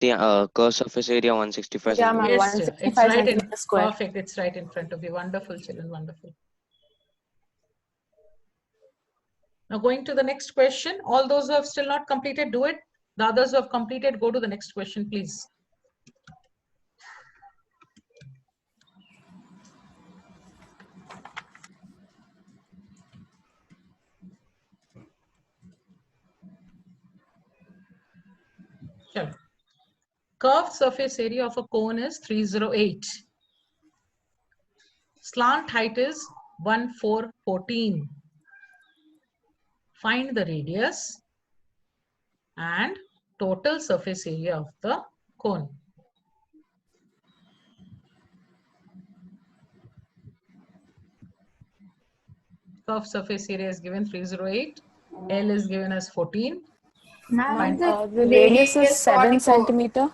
The curved surface area 165 Yeah, ma'am. centimeters. Yes, sir. It's 165 right in. centimeters square. Perfect. It's right in front of you. Wonderful, children. Wonderful. Now going to the next question. All those who have still not completed, do it. The others who have completed, go to the next question, please. Sure. Curved surface area of a cone is 308. Slant height is 1414. Find the radius and total surface area of the cone. Curved surface area is given 308. L is given as 14. Ma'am, Fine. the radius is 7 centimeter.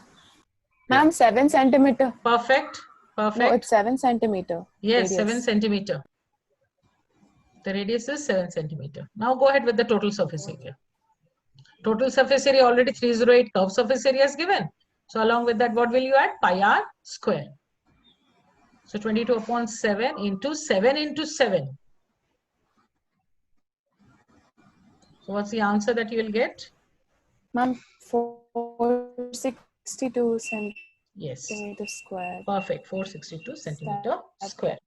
Ma'am, 7 centimeter. Perfect. Perfect. No, it's 7 centimeter. Yes, radius. 7 centimeter. The radius is 7 centimeter. Now go ahead with the total surface area. Total surface area already 308. Curved surface area is given. So along with that, what will you add? Pi r square. So 22 upon 7 into 7 into 7. So what's the answer that you will get? Ma'am, 462 centimeter Yes. square. Perfect. 462 centimeter square.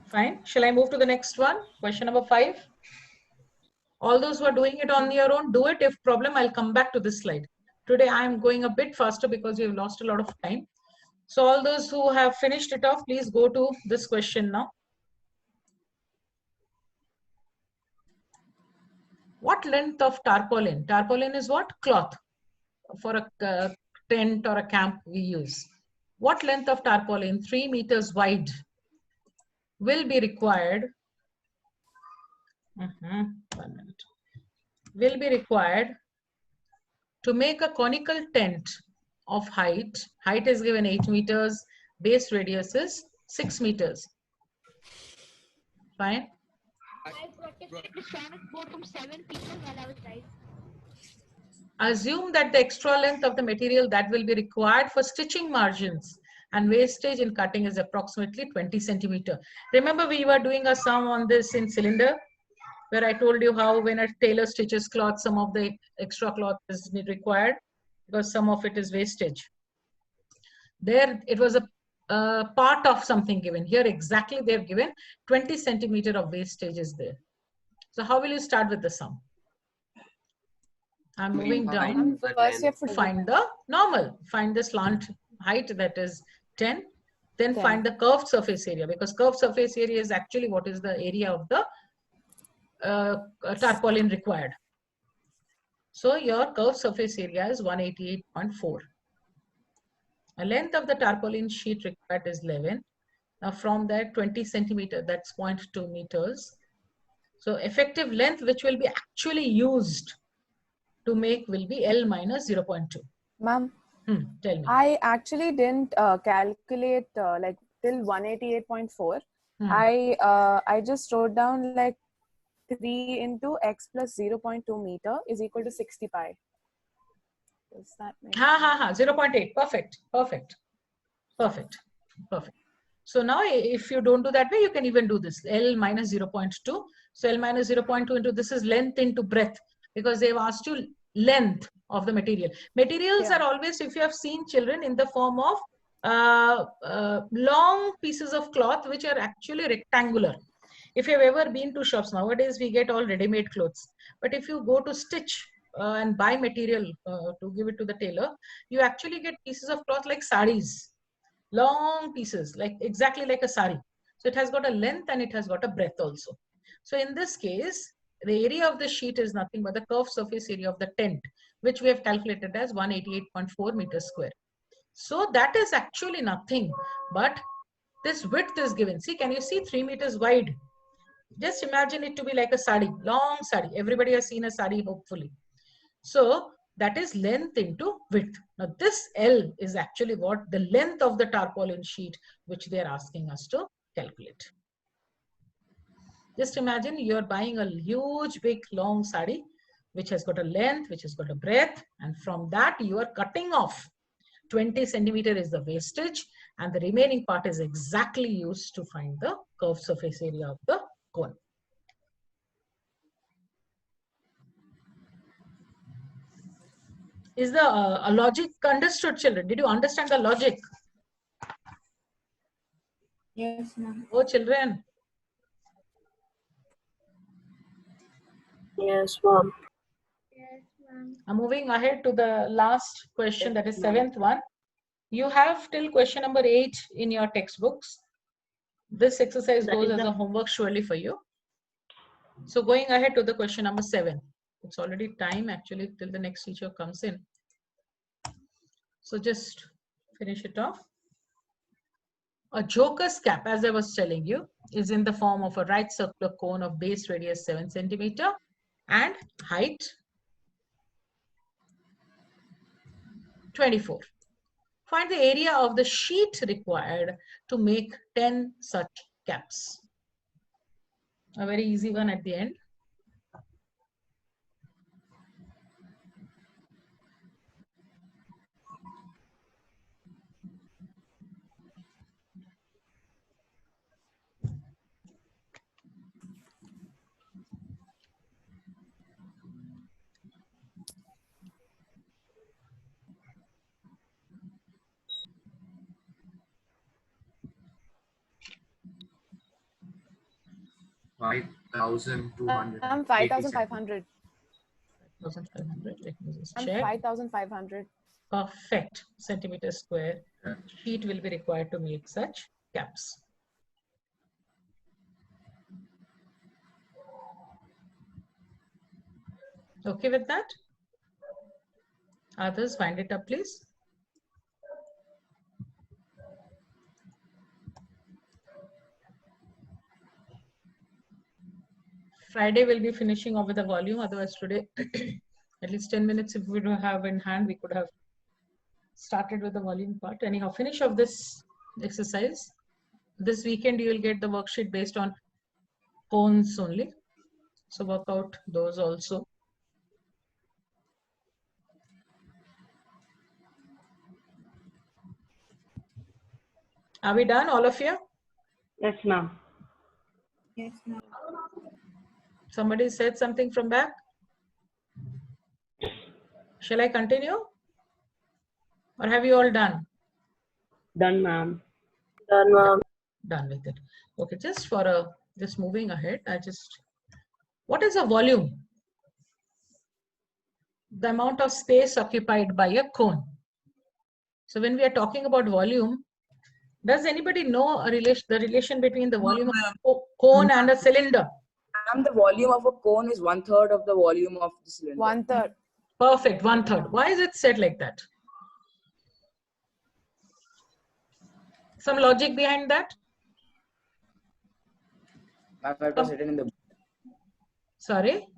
Fine. Shall I move to the next one? Question number 5. All those who are doing it on your own, do it. If problem, I'll come back to this slide. Today, I am going a bit faster because we have lost a lot of time. So all those who have finished it off, please go to this question now. What length of tarpaulin? Tarpaulin is what? Cloth. For a tent or a camp we use. What length of tarpaulin, 3 meters wide, will be required? 1 minute. Will be required to make a conical tent of height. Height is given 8 meters. Base radius is 6 meters. Fine. I protected the Sonic board from 7 people while I was driving. Assume that the extra length of the material that will be required for stitching margins and wastage in cutting is approximately 20 centimeter. Remember, we were doing a sum on this in cylinder, where I told you how when a tailor stitches cloth, some of the extra cloth is required because some of it is wastage. There, it was a part of something given. Here, exactly they've given 20 centimeter of wastage is there. So how will you start with the sum? I'm moving down. First, you have to Find the normal. Find the slant height, that is 10. Then 10. find the curved surface area, because curved surface area is actually what is the area of the tarpaulin required. So your curved surface area is 188.4. The length of the tarpaulin sheet required is 11. Now from that 20 centimeter, that's 0.2 meters. So effective length which will be actually used to make will be L minus 0.2. Ma'am, Tell me. I actually didn't calculate like till 188.4. I just wrote down like 3 into x plus 0.2 meter is equal to 60 pi. Does that make 0.8. Perfect. Perfect. Perfect. Perfect. So now if you don't do that way, you can even do this. L minus 0.2. So L minus 0.2 into this is length into breadth, because they've asked you length of the material. Materials are always, if you have seen children, in the form of long pieces of cloth which are actually rectangular. If you've ever been to shops, nowadays we get all ready-made clothes. But if you go to stitch and buy material to give it to the tailor, you actually get pieces of cloth like saris, long pieces, like exactly like a sari. So it has got a length and it has got a breadth also. So in this case, the area of the sheet is nothing but the curved surface area of the tent, which we have calculated as 188.4 meters square. So that is actually nothing but this width is given. See, can you see 3 meters wide? Just imagine it to be like a sari, long sari. Everybody has seen a sari, hopefully. So that is length into width. Now this L is actually what the length of the tarpaulin sheet which they are asking us to calculate. Just imagine you're buying a huge, big, long sari which has got a length, which has got a breadth, and from that you are cutting off 20 centimeter is the wastage, and the remaining part is exactly used to find the curved surface area of the cone. Is the logic understood, children? Did you understand the logic? Yes, ma'am. Oh, children. Yes, ma'am. Yes, ma'am. I'm moving ahead to the last question, that is seventh one. You have till question number 8 in your textbooks. This exercise That goes is as the- a homework surely for you. So going ahead to the question number 7. It's already time actually till the next teacher comes in. So just finish it off. A joker's cap, as I was telling you, is in the form of a right circular cone of base radius 7 centimeter and height 24. Find the area of the sheet required to make 10 such caps. A very easy one at the end. I'm 5,500. 1,500. Let me just I'm check. 5,500. Perfect centimeter square sheet will be required to make such caps. Okay with that? Others, find it up, please. Friday we'll be finishing off with the volume. Otherwise today, at least 10 minutes if we don't have in hand, we could have started with the volume part. Anyhow, finish off this exercise. This weekend you will get the worksheet based on cones only. So work out those also. Are we done, all of you? Yes, ma'am. Yes, ma'am. Somebody said something from back? Shall I continue? Or have you all done? Done, ma'am. Done, ma'am. Done with it. Okay, just for just moving ahead, what is a volume? The amount of space occupied by a cone. So when we are talking about volume, does anybody know the relation between the volume of a cone and a cylinder? And the volume of a cone is 1/3 of the volume of the cylinder. 1/3. Perfect, 1/3. Why is it said like that? Some logic behind that? Ma'am, it was written in the book. Sorry?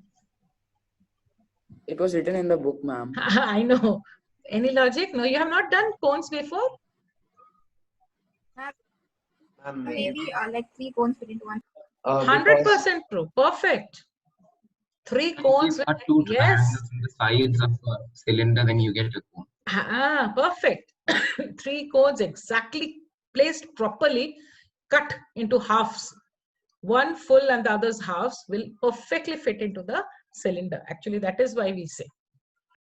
It was written in the book, ma'am. I know. Any logic? No, you have not done cones before? Maybe like 3 cones fit into one. 100% true. Perfect. 3 cones. If you cut 2 Yes. triangles in the sides of a cylinder, then you get a cone. Perfect. 3 cones exactly placed properly, cut into halves. One full and the other's halves will perfectly fit into the cylinder. Actually, that is why we say.